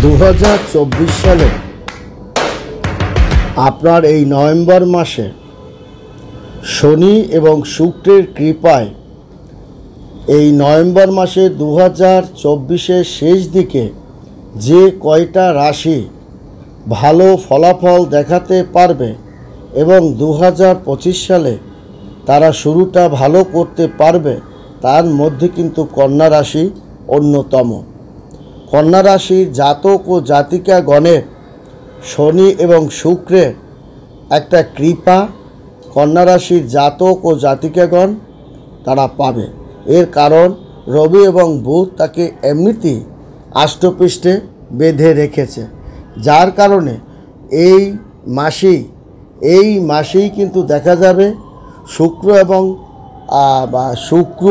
2024 সালে আপনার এই নভেম্বর মাসে শনি এবং শুক্রের কৃপায় এই নভেম্বর মাসে 2024-এর শেষ দিকে যে কয়টা রাশি ভালো ফলাফল দেখাতে পারবে এবং 2025 সালে তারা শুরুটা ভালো করতে পারবে, তার মধ্যে কিন্তু কন্যা রাশি অন্যতম। কন্যা রাশির জাতক ও জাতিকাগণের শনি এবং শুক্রের একটা কৃপা কন্যা রাশির জাতক ও জাতিকাগণ তারা পাবে। এর কারণ রবি এবং বুধ তাকে এমনিতেই আষ্টপৃষ্ঠে বেঁধে রেখেছে, যার কারণে এই মাসেই কিন্তু দেখা যাবে শুক্র এবং শুক্র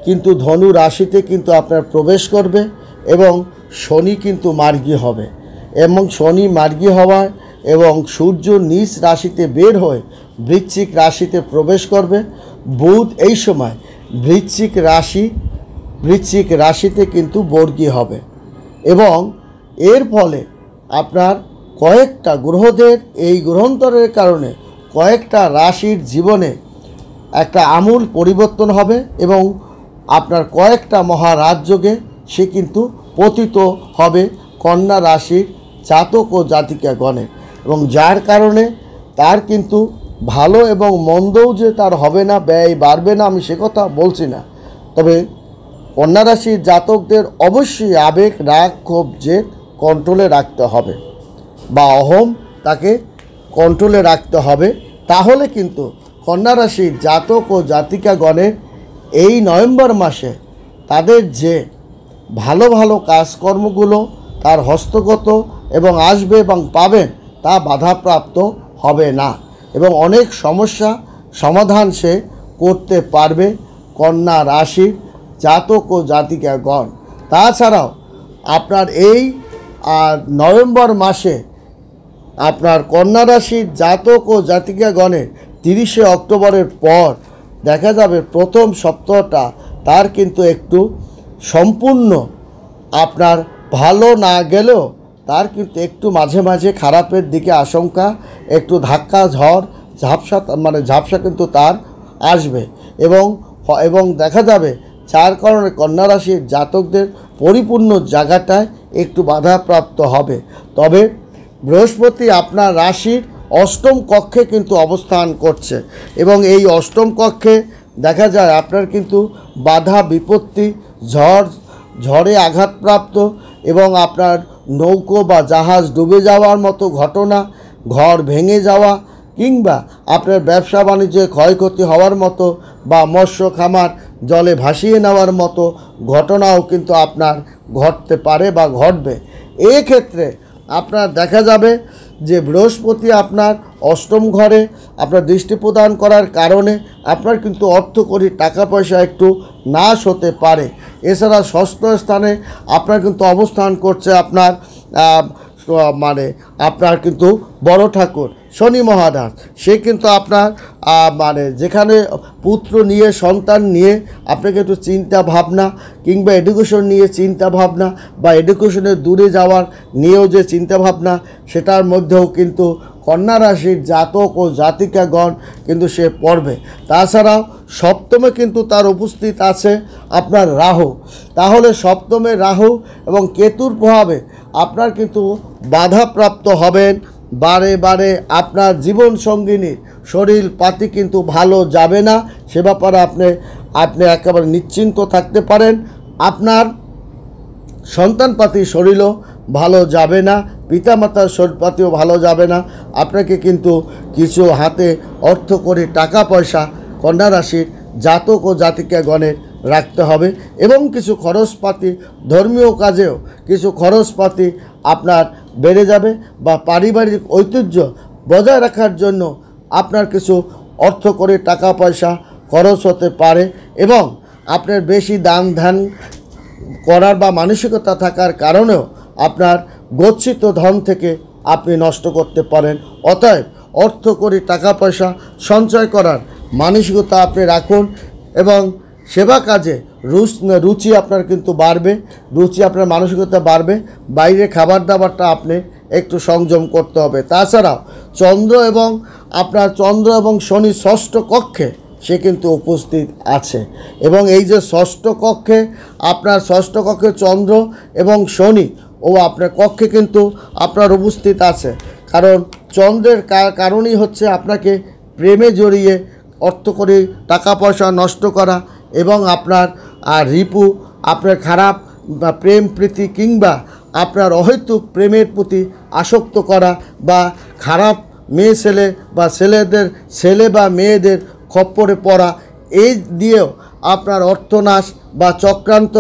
কিন্তু ধনু রাশিতে কিন্তু আপনার প্রবেশ করবে এবং শনি কিন্তু মার্গী হবে এবং শনি মার্গী হওয়ায় এবং সূর্য নিজ রাশিতে বের হয়ে বৃশ্চিক রাশিতে প্রবেশ করবে। বুধ এই সময় বৃশ্চিক রাশিতে কিন্তু বর্গী হবে এবং এর ফলে আপনার কয়েকটা গ্রহদের এই গ্রহান্তরের কারণে কয়েকটা রাশির জীবনে একটা আমূল পরিবর্তন হবে এবং আপনার কয়েকটা মহারাজযোগে সে কিন্তু পতিত হবে কন্যা রাশির জাতক ও জাতিকাগণের, এবং যার কারণে তার কিন্তু ভালো এবং মন্দও যে তার হবে না, ব্যয় বাড়বে না, আমি সে কথা বলছি না। তবে কন্যা রাশির জাতকদের অবশ্যই আবেগ, রাগ, ক্ষোভ, জেদ কন্ট্রোলে রাখতে হবে বা অহম তাকে কন্ট্রোলে রাখতে হবে। তাহলে কিন্তু কন্যা রাশির জাতক ও জাতিকাগণের এই নভেম্বর মাসে তাদের যে ভালো ভালো কাজকর্মগুলো তার হস্তগত এবং আসবে এবং পাবেন, তা বাধাপ্রাপ্ত হবে না এবং অনেক সমস্যা সমাধান সে করতে পারবে কন্যা রাশির জাতক ও জাতিকাগণ। তাছাড়াও আপনার এই নভেম্বর মাসে আপনার কন্যা রাশির জাতক ও জাতিকাগণের 30শে অক্টোবরের পর দেখা যাবে প্রথম সপ্তাহটা তার কিন্তু একটু সম্পূর্ণ আপনার ভালো না গেলেও তার কিন্তু একটু মাঝে মাঝে খারাপের দিকে আশঙ্কা, একটু ধাক্কা, ঝড়, ঝাপসা কিন্তু তার আসবে এবং দেখা যাবে যার কারণে কন্যা রাশির জাতকদের পরিপূর্ণ জায়গাটায় একটু বাধাপ্রাপ্ত হবে। তবে বৃহস্পতি আপনার রাশির অষ্টম কক্ষে কিন্তু অবস্থান করছে এবং এই অষ্টম কক্ষে দেখা যায় আপনার কিন্তু বাধা, বিপত্তি, ঝড়ে আঘাতপ্রাপ্ত এবং আপনার নৌকো বা জাহাজ ডুবে যাওয়ার মতো ঘটনা, ঘর ভেঙে যাওয়া কিংবা আপনার ব্যবসা বাণিজ্যে ক্ষয়ক্ষতি হওয়ার মতো বা মৎস্য খামার জলে ভাসিয়ে নেওয়ার মতো ঘটনাও কিন্তু আপনার ঘটতে পারে বা ঘটবে। এক্ষেত্রে আপনার দেখা যাবে যে বৃহস্পতি আপনার অষ্টম ঘরে আপনার দৃষ্টি প্রদান করার কারণে আপনার কিন্তু অর্থকরী টাকা পয়সা একটু নাশ হতে পারে। এছাড়া ষষ্ঠ স্থানে আপনার কিন্তু অবস্থান করছে আপনার কিন্তু বড় ঠাকুর শনি মহারাজ। সে কিন্তু আপনার যেখানে পুত্র নিয়ে, সন্তান নিয়ে আপনাকে একটু চিন্তা ভাবনা কিংবা এডুকেশন নিয়ে চিন্তা ভাবনা বা এডুকেশনের দূরে যাওয়ার নিয়েও যে চিন্তা ভাবনা, সেটার মধ্যেও কিন্তু কন্যা রাশির জাতক ও জাতিকাগণ কিন্তু সে পড়বে। তাছাড়াও সপ্তমে কিন্তু তার উপস্থিত আছে আপনার রাহু। তাহলে সপ্তমে রাহু এবং কেতুর প্রভাবে আপনার কিন্তু বাধাপ্রাপ্ত হবেন। বারে আপনার জীবন সঙ্গিনীর শরীর পাতি কিন্তু ভালো যাবে না, সে ব্যাপারে আপনি একেবারে নিশ্চিন্ত থাকতে পারেন। আপনার সন্তানপাতির শরীরও ভালো যাবে না, পিতামাতার শরীরপাতিও ভালো যাবে না। আপনাকে কিন্তু কিছু হাতে অর্থ করে টাকা পয়সা কন্যা রাশির জাতক ও জাতিকাগণের রাখতে হবে এবং কিছু খরচপাতি, ধর্মীয় কাজেও কিছু খরচপাতি আপনার বেড়ে যাবে বা পারিবারিক ঐতিহ্য বজায় রাখার জন্য আপনার কিছু অর্থ করে টাকা পয়সা খরচ হতে পারে এবং আপনার বেশি দান ধ্যান করার বা মানসিকতা থাকার কারণেও আপনার গচ্ছিত ধন থেকে আপনি নষ্ট করতে পারেন। অতএব অর্থ করে টাকা পয়সা সঞ্চয় করার মানসিকতা আপনি রাখুন এবং সেবা কাজে রুচি আপনার কিন্তু বাড়বে, রুচি আপনার মানসিকতা বাড়বে। বাইরে খাবার দাবারটা আপনি একটু সংযম করতে হবে। তাছাড়াও চন্দ্র এবং শনি ষষ্ঠ কক্ষে সে কিন্তু উপস্থিত আছে, এবং এই যে ষষ্ঠ কক্ষে চন্দ্র এবং শনি আপনার কক্ষে কিন্তু আপনার উপস্থিত আছে। কারণ চন্দ্রের কারণই হচ্ছে আপনাকে প্রেমে জড়িয়ে অর্থ করে টাকা পয়সা নষ্ট করা, এবং আপনার রিপু আপনার খারাপ বা প্রেম প্রীতি কিংবা আপনার অহেতুক প্রেমের প্রতি আসক্ত করা, বা খারাপ ছেলে বা মেয়েদের খপ্পরে পড়া, এই দিয়েও আপনার অর্থনাশ বা চক্রান্ত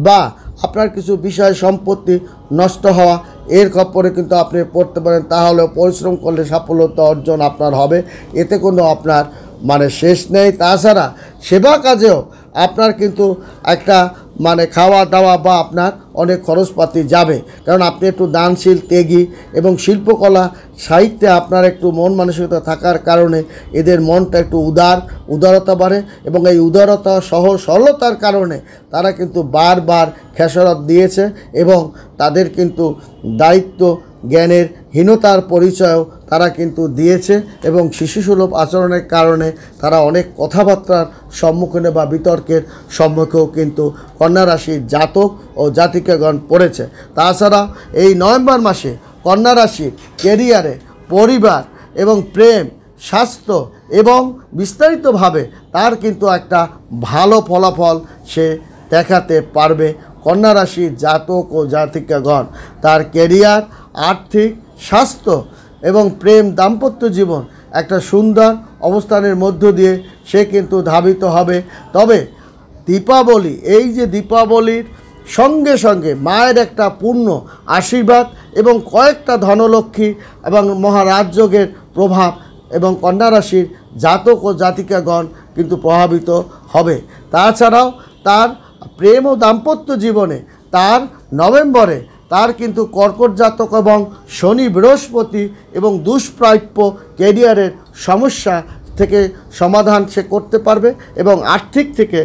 বা আপনার কিছু বিষয় সম্পত্তি নষ্ট হওয়া, এর খপ্পরে কিন্তু আপনি পড়তে পারেন। তাহলেও পরিশ্রম করলে সাফল্যতা অর্জন আপনার হবে, এতে কোনো আপনার শেষ নেই। তাছাড়া সেবা কাজেও আপনার কিন্তু একটা খাওয়া দাওয়া বা আপনার অনেক খরচপাতি যাবে, কারণ আপনি একটু দানশীল, ত্যাগী এবং শিল্পকলা সাহিত্যে আপনার একটু মন মানসিকতা থাকার কারণে এদের মনটা একটু উদারতা বাড়ে, এবং এই উদারতা সরলতার কারণে তারা কিন্তু বারবার খেসারত দিয়েছে, এবং তাদের কিন্তু দায়িত্ব জ্ঞানের হীনতার পরিচয়ও তারা কিন্তু দিয়েছে, এবং শিশুসুলভ আচরণের কারণে তারা অনেক কথাবার্তার সম্মুখীনে বা বিতর্কের সম্মুখেও কিন্তু কন্যা রাশির জাতক ও জাতিকাগণ পড়েছে। তাছাড়া এই নভেম্বর মাসে কন্যা রাশির ক্যারিয়ারে, পরিবার এবং প্রেম, স্বাস্থ্য এবং বিস্তারিতভাবে তার কিন্তু একটা ভালো ফলাফল সে দেখাতে পারবে। কন্যা রাশির জাতক ও জাতিকাগণ তার ক্যারিয়ার, আর্থিক, স্বাস্থ্য এবং প্রেম, দাম্পত্য জীবন একটা সুন্দর অবস্থানের মধ্য দিয়ে সে কিন্তু ধাবিত হবে। তবে দীপাবলি, এই যে দীপাবলির সঙ্গে সঙ্গে মায়ের একটা পূর্ণ আশীর্বাদ এবং কয়েকটা ধনলক্ষ্মী এবং মহারাজযোগের প্রভাব এবং কন্যা রাশির জাতক ও জাতিকাগণ কিন্তু প্রভাবিত হবে। তাছাড়াও তার প্রেম ও দাম্পত্য জীবনে তার নভেম্বরে তার কিন্তু কর্কট জাতক এবং শনি বৃহস্পতি এবং দুষ্প্রাপ্য ক্যারিয়ারের সমস্যা থেকে সমাধান সে করতে পারবে, এবং আর্থিক থেকে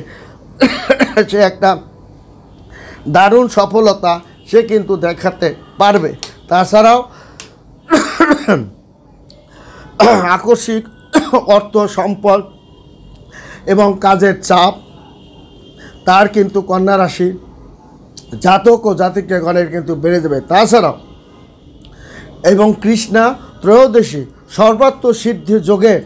সে একটা দারুণ সফলতা সে কিন্তু দেখাতে পারবে। তাছাড়াও আকস্মিক অর্থ সম্পদ এবং কাজের চাপ তার কিন্তু কন্যা রাশি জাতক ও জাতিকাগণের কিন্তু বেড়ে যাবে। তাছাড়াও এবং কৃষ্ণা ত্রয়োদশী সর্বাত্ম সিদ্ধি যোগের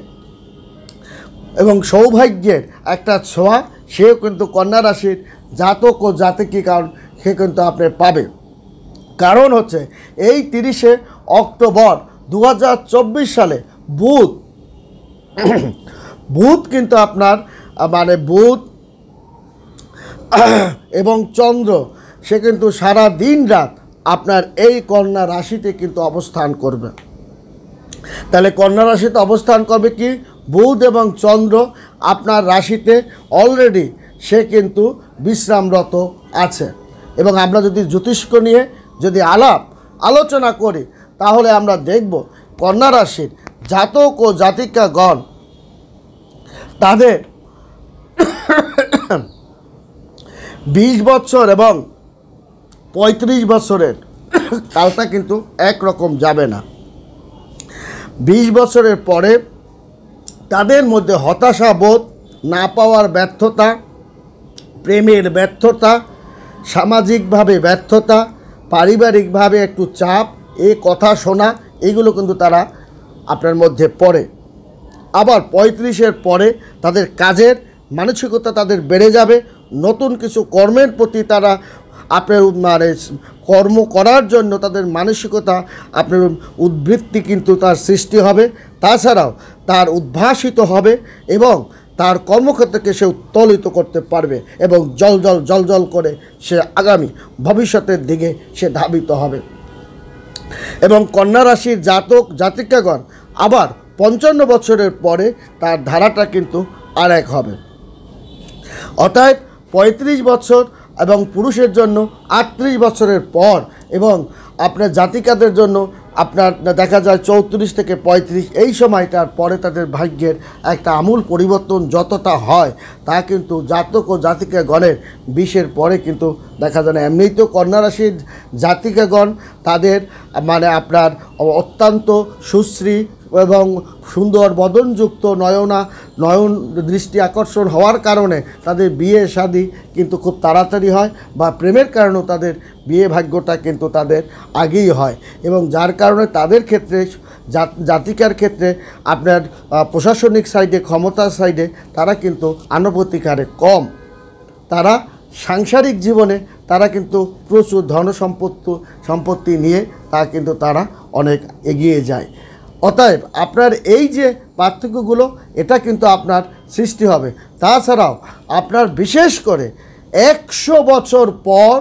এবং সৌভাগ্যের একটা ছোঁয়া সেও কিন্তু কন্যা রাশির জাতক ও জাতিকাগণ সে কিন্তু আপনি পাবে। কারণ হচ্ছে এই 30শে অক্টোবর 2024 সালে বুধ কিন্তু আপনার বুধ এবং চন্দ্র সে কিন্তু সারা দিন রাত আপনার এই কন্যা রাশিতে কিন্তু অবস্থান করবে। তাহলে কন্যা রাশিতে অবস্থান করবে কি, বুধ এবং চন্দ্র আপনার রাশিতে অলরেডি সে কিন্তু বিশ্রামরত আছে। এবং আমরা যদি জ্যোতিষ্ক নিয়ে যদি আলোচনা করি, তাহলে আমরা দেখব কন্যা রাশির জাতক ও জাতিকাগণ তাদের 20 বছর এবং 35 বছরের কালটা কিন্তু একরকম যাবে না। 20 বছরের পরে তাদের মধ্যে হতাশা বোধ, না পাওয়ার ব্যর্থতা, প্রেমের ব্যর্থতা, সামাজিকভাবে ব্যর্থতা, পারিবারিকভাবে একটু চাপ, এই কথা শোনা, এইগুলো কিন্তু তারা আপনার মধ্যে পড়ে। আবার 35-এর পরে তাদের কাজের মানসিকতা তাদের বেড়ে যাবে, নতুন কিছু কর্মের প্রতি তারা আপনার কর্ম করার জন্য তাদের মানসিকতা আপনার উদ্বৃত্তি কিন্তু তার সৃষ্টি হবে। তাছাড়াও তার উদ্ভাসিত হবে এবং তার কর্মক্ষেত্রকে সে উত্তোলিত করতে পারবে, এবং জল করে সে আগামী ভবিষ্যতের দিকে সে ধাবিত হবে। এবং কন্যা রাশির জাতক জাতিকাগণ আবার 55 বছরের পরে তার ধারাটা কিন্তু আর এক হবে। অর্থাৎ 35 বছর এবং পুরুষের জন্য 38 বছরের পর, এবং আপনার জাতিকাদের জন্য আপনার দেখা যায় 34 থেকে 35 এই সময়টার পরে তাদের ভাগ্যের একটা আমূল পরিবর্তন যতটা হয় তা কিন্তু জাতক ও জাতিকাগণের 20-এর পরে কিন্তু দেখা যায় না। এমনিই তো কন্যা রাশির জাতিকাগণ তাদের মানে আপনার অত্যন্ত সুশ্রী এবং সুন্দর বদনযুক্ত নয়ন দৃষ্টি আকর্ষণ হওয়ার কারণে তাদের বিয়ে শাদী কিন্তু খুব তাড়াতাড়ি হয়, বা প্রেমের কারণেও তাদের বিয়ে ভাগ্যটা কিন্তু তাদের আগেই হয়, এবং যার কারণে তাদের ক্ষেত্রে জাতিকার ক্ষেত্রে আপনার প্রশাসনিক সাইডে ক্ষমতার সাইডে তারা কিন্তু আনুপাতিক হারে কম। তারা সাংসারিক জীবনে তারা কিন্তু প্রচুর সম্পত্তি নিয়ে তা কিন্তু তারা অনেক এগিয়ে যায়। অতএব আপনার এই যে পার্থক্যগুলো এটা কিন্তু আপনার সৃষ্টি হবে। তাছাড়াও আপনার বিশেষ করে 100 বছর পর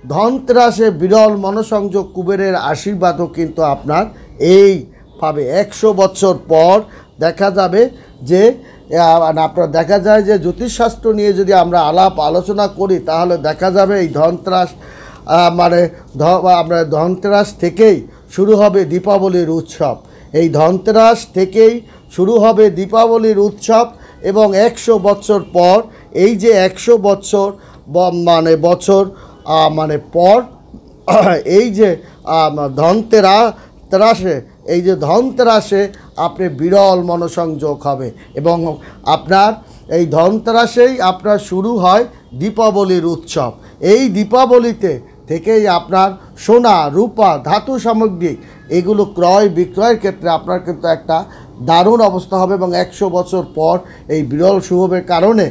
ধনতেরাসে বিরল মনসংযোগ কুবেরের আশীর্বাদও কিন্তু আপনার এই পাবে। 100 বছর পর দেখা যাবে যে আপনার দেখা যায় যে জ্যোতিষশাস্ত্র নিয়ে যদি আমরা আলোচনা করি তাহলে দেখা যাবে এই ধনতেরাস মানে আমরা ধনতেরাস থেকেই শুরু হবে দীপাবলির উৎসব। এই ধনতেরাস থেকেই শুরু হবে দীপাবলির উৎসব, এবং 100 বছর পর এই যে 100 বছর পর এই যে ধনতেরাসে আপনি বিরল মনসংযোগ হবে, এবং আপনার এই ধনতেরাসেই আপনার শুরু হয় দীপাবলির উৎসব। এই দীপাবলিতে থেকেই আপনার সোনা রূপা ধাতু সামগ্রী এগুলো ক্রয় বিক্রয়ের ক্ষেত্রে আপনার কিন্তু একটা দারুণ অবস্থা হবে। এবং 100 বছর পর এই বিরল শুভের কারণে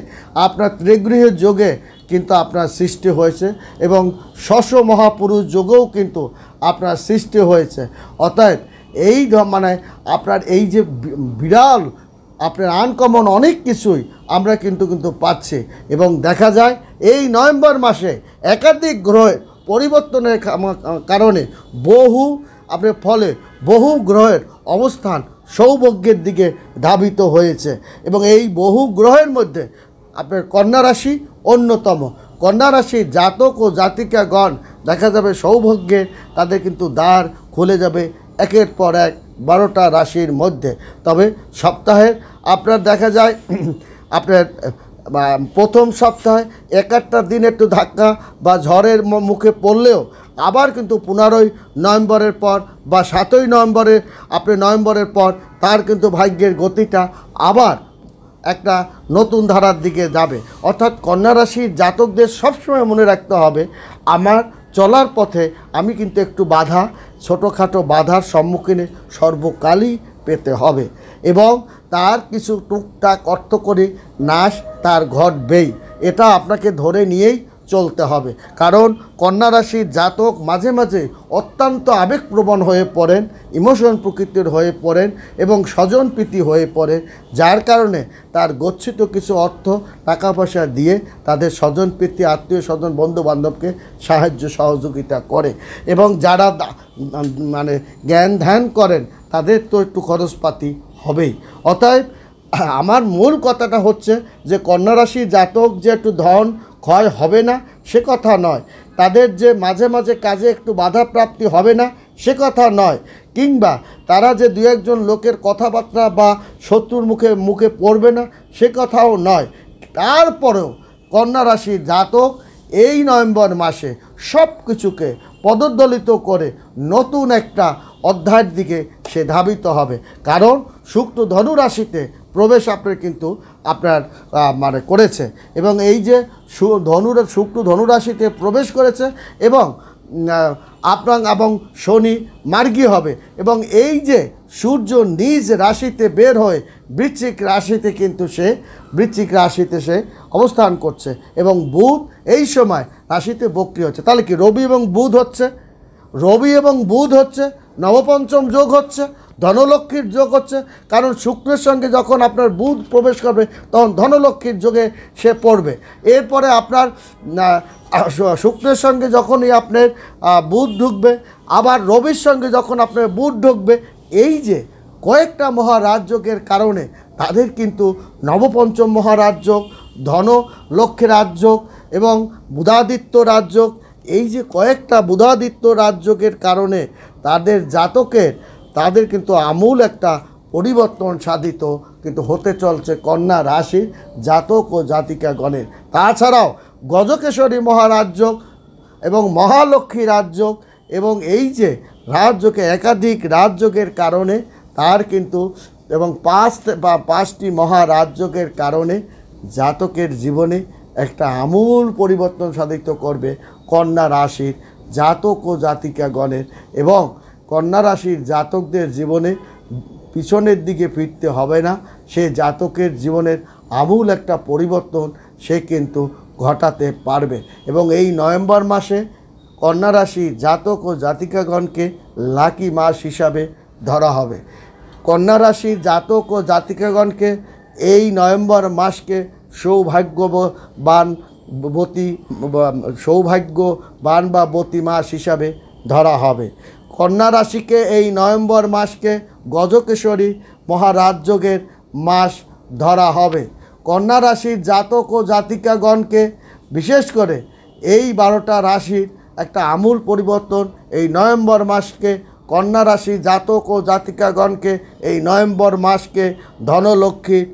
আপনার ত্রিগৃহের যোগে কিন্তু আপনার সৃষ্টি হয়েছে, এবং শশ মহাপুরুষ যোগেও কিন্তু আপনার সৃষ্টি হয়েছে। অতএব এই আপনার এই যে বিরল আপনার আনকমন অনেক কিছুই আমরা কিন্তু পাচ্ছি, এবং দেখা যায় এই নভেম্বর মাসে একাধিক গ্রহের পরিবর্তনের কারণে বহু গ্রহের অবস্থান সৌভাগ্যের দিকে ধাবিত হয়েছে, এবং এই বহু গ্রহের মধ্যে আপনার কন্যা রাশি অন্যতম। কন্যা রাশির জাতক ও জাতিকাগণ দেখা যাবে সৌভাগ্যের তাদের কিন্তু দ্বার খুলে যাবে একের পর এক 12টা রাশির মধ্যে। তবে সপ্তাহের আপনার দেখা যায় আপনার প্রথম সপ্তাহে একটা দিন একটু ধাক্কা বা ঝড়ের মুখে পড়লেও আবার কিন্তু 15ই নভেম্বরের পর বা 7ই নভেম্বরের পর তার কিন্তু ভাগ্যের গতিটা আবার একটা নতুন ধারার দিকে যাবে। অর্থাৎ কন্যা রাশির জাতকদের সবসময় মনে রাখতে হবে আমার চলার পথে আমি কিন্তু একটু ছোটোখাটো বাধার সম্মুখীনে সর্বকালই পেতে হবে, এবং তার কিছু টুকটাক অর্থকরী নাশ তার ঘটবেই। এটা আপনাকে ধরে নিয়েই চলতে হবে, কারণ কন্যা রাশির জাতক মাঝে মাঝে অত্যন্ত আবেগপ্রবণ হয়ে পড়েন, ইমোশন প্রকৃতির হয়ে পড়েন, এবং স্বজনপ্রীতি হয়ে পড়ে, যার কারণে তার গচ্ছিত কিছু অর্থ টাকা পয়সা দিয়ে তাদের স্বজনপ্রীতি আত্মীয় স্বজন বন্ধুবান্ধবকে সাহায্য সহযোগিতা করে, এবং যারা জ্ঞান ধ্যান করেন তাদের তো একটু খরচপাতি হবেই। অতএব আমার মূল কথাটা হচ্ছে যে কন্যা রাশির জাতক যে একটু ধন ক্ষয় হবে না সে কথা নয়, তাদের যে মাঝে মাঝে কাজে একটু বাধাপ্রাপ্তি হবে না সে কথা নয়, কিংবা তারা যে দু একজন লোকের কথাবার্তা বা শত্রুর মুখে পড়বে না সে কথাও নয়। তারপরেও কন্যা রাশির জাতক এই নভেম্বর মাসে সব কিছুকে পদদলিত করে নতুন একটা অধ্যায়ের দিকে সে ধাবিত হবে, কারণ শুক্র ধনু রাশিতে প্রবেশ আপনার করেছে, এবং এই যে শুক্র ধনু রাশিতে প্রবেশ করেছে এবং শনি মার্গী হবে, এবং এই যে সূর্য নিজ রাশিতে বের হয়ে বৃশ্চিক রাশিতে সে অবস্থান করছে, এবং বুধ এই সময় রাশিতে বক্রী হচ্ছে। তাহলে কি রবি এবং বুধ হচ্ছে নবপঞ্চম যোগ হচ্ছে, ধনলক্ষ্মীর যোগ হচ্ছে, কারণ শুক্রের সঙ্গে যখন আপনার বুধ প্রবেশ করবে তখন ধনলক্ষ্মীর যোগে সে পড়বে। এরপরে আপনার শুক্রের সঙ্গে যখনই আপনার বুধ ঢুকবে, আবার রবির সঙ্গে যখন আপনার বুধ ঢুকবে, এই যে কয়েকটা মহারাজযোগের কারণে তাদের কিন্তু নবপঞ্চম মহারাজযোগ, ধনলক্ষ্মী রাজযোগ এবং বুধাদিত্য রাজযোগ, এই যে কয়েকটা বুধাদিত্য রাজযোগের কারণে তাদের জাতকের তাদের কিন্তু আমূল একটা পরিবর্তন সাধিত কিন্তু হতে চলছে কন্যা রাশির জাতক ও জাতিকাগণের। তাছাড়াও গজকেশরী মহারাজযোগ এবং মহালক্ষ্মী রাজযোগ এবং এই যে রাজযোগে একাধিক রাজযোগের কারণে তার কিন্তু এবং পাঁচটি মহারাজযোগের কারণে জাতকের জীবনে একটা আমূল পরিবর্তন সাধিত করবে কন্যা রাশির জাতক ও জাতিকাগণের। এবং কন্যা রাশির জাতকদের জীবনে পিছনের দিকে ফিরতে হবে না, সে জাতকের জীবনের আমূল একটা পরিবর্তন সে কিন্তু ঘটাতে পারবে। এবং এই নভেম্বর মাসে কন্যা রাশি জাতক ও জাতিকাগণকে লাকি মাস হিসাবে ধরা হবে। কন্যা রাশির জাতক ও জাতিকাগণকে এই নভেম্বর মাসকে সৌভাগ্যবান বা বতী মাস হিসাবে ধরা হবে। কন্যা রাশিকে এই নভেম্বর মাসকে গজকেশরী মহারাজযোগের মাস ধরা হবে। কন্যা রাশির জাতক ও জাতিকাগণকে বিশেষ করে এই 12টা রাশির একটা আমূল পরিবর্তন এই নভেম্বর মাসকে কন্যা রাশি জাতক ও জাতিকাগণকে এই নভেম্বর মাসকে ধনলক্ষ্মীর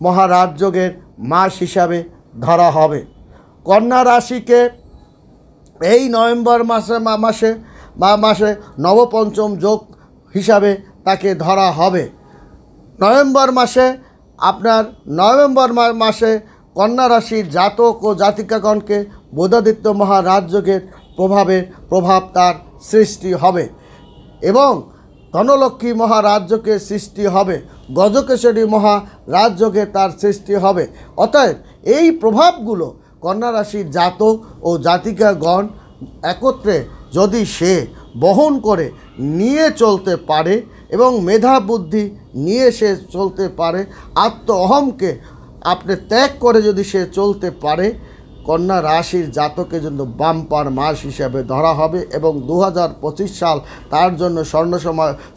মহারাজযোগের মাস হিসাবে ধরা হবে। কন্যা রাশিকে এই নভেম্বর মাসে নবপঞ্চম যোগ হিসাবে তাকে ধরা হবে। নভেম্বর মাসে কন্যা রাশির জাতক ও জাতিকাগণকে বুধাদিত্য মহারাজযোগের প্রভাব তার সৃষ্টি হবে এবং ধনলক্ষ্মী মহারাজযোগের সৃষ্টি হবে, গজকেশরী মহারাজযোগে তার সৃষ্টি হবে। অতএব এই প্রভাবগুলো কন্যা রাশির জাতক ও জাতিকাগণ একত্রে যদি সে বহন করে নিয়ে চলতে পারে এবং মেধা বুদ্ধি নিয়ে সে চলতে পারে, আত্ম অহমকে আপনি ত্যাগ করে যদি সে চলতে পারে, কন্যা রাশির জাতকের জন্য বাম্পার মাস হিসাবে ধরা হবে এবং 2025 সাল তার জন্য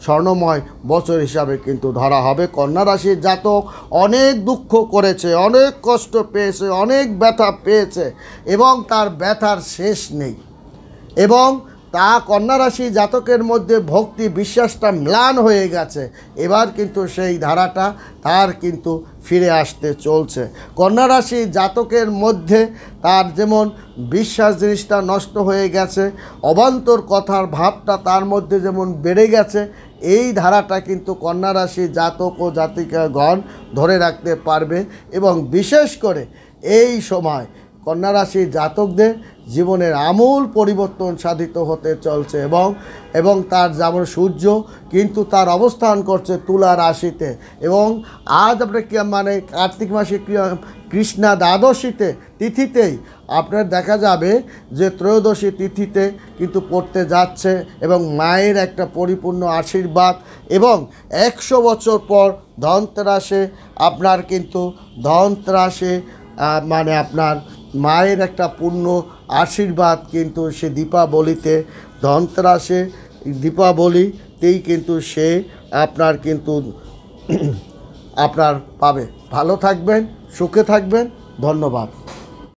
স্বর্ণময় বছর হিসাবে কিন্তু ধরা হবে। কন্যা রাশির জাতক অনেক দুঃখ করেছে, অনেক কষ্ট পেয়েছে, অনেক ব্যথা পেয়েছে এবং তার ব্যথার শেষ নেই এবং তা কন্যা রাশি জাতকের মধ্যে ভক্তি বিশ্বাসটা ম্লান হয়ে গেছে। এবার কিন্তু সেই ধারাটা তার কিন্তু ফিরে আসতে চলছে। কন্যা রাশি জাতকের মধ্যে তার যেমন বিশ্বাস জিনিসটা নষ্ট হয়ে গেছে, অবান্তর কথার ভাবটা তার মধ্যে যেমন বেড়ে গেছে, এই ধারাটা কিন্তু কন্যা রাশি জাতক ও জাতিকাগণ ধরে রাখতে পারবে এবং বিশেষ করে এই সময় কন্যা রাশির জাতকদের জীবনের আমূল পরিবর্তন সাধিত হতে চলছে এবং তার যেমন সূর্য কিন্তু তার অবস্থান করছে তুলা রাশিতে এবং আজ আপনার কার্তিক মাসে কৃষ্ণা দ্বাদশীতে তিথিতেই আপনার দেখা যাবে যে ত্রয়োদশী তিথিতে কিন্তু পড়তে যাচ্ছে এবং মায়ের একটা পরিপূর্ণ আশীর্বাদ এবং 100 বছর পর ধনতেরাসে আপনার আপনার মায়ের একটা পূর্ণ আশীর্বাদ কিন্তু সে দীপাবলিতেই কিন্তু সে আপনার পাবে। ভালো থাকবেন, সুখে থাকবেন, ধন্যবাদ।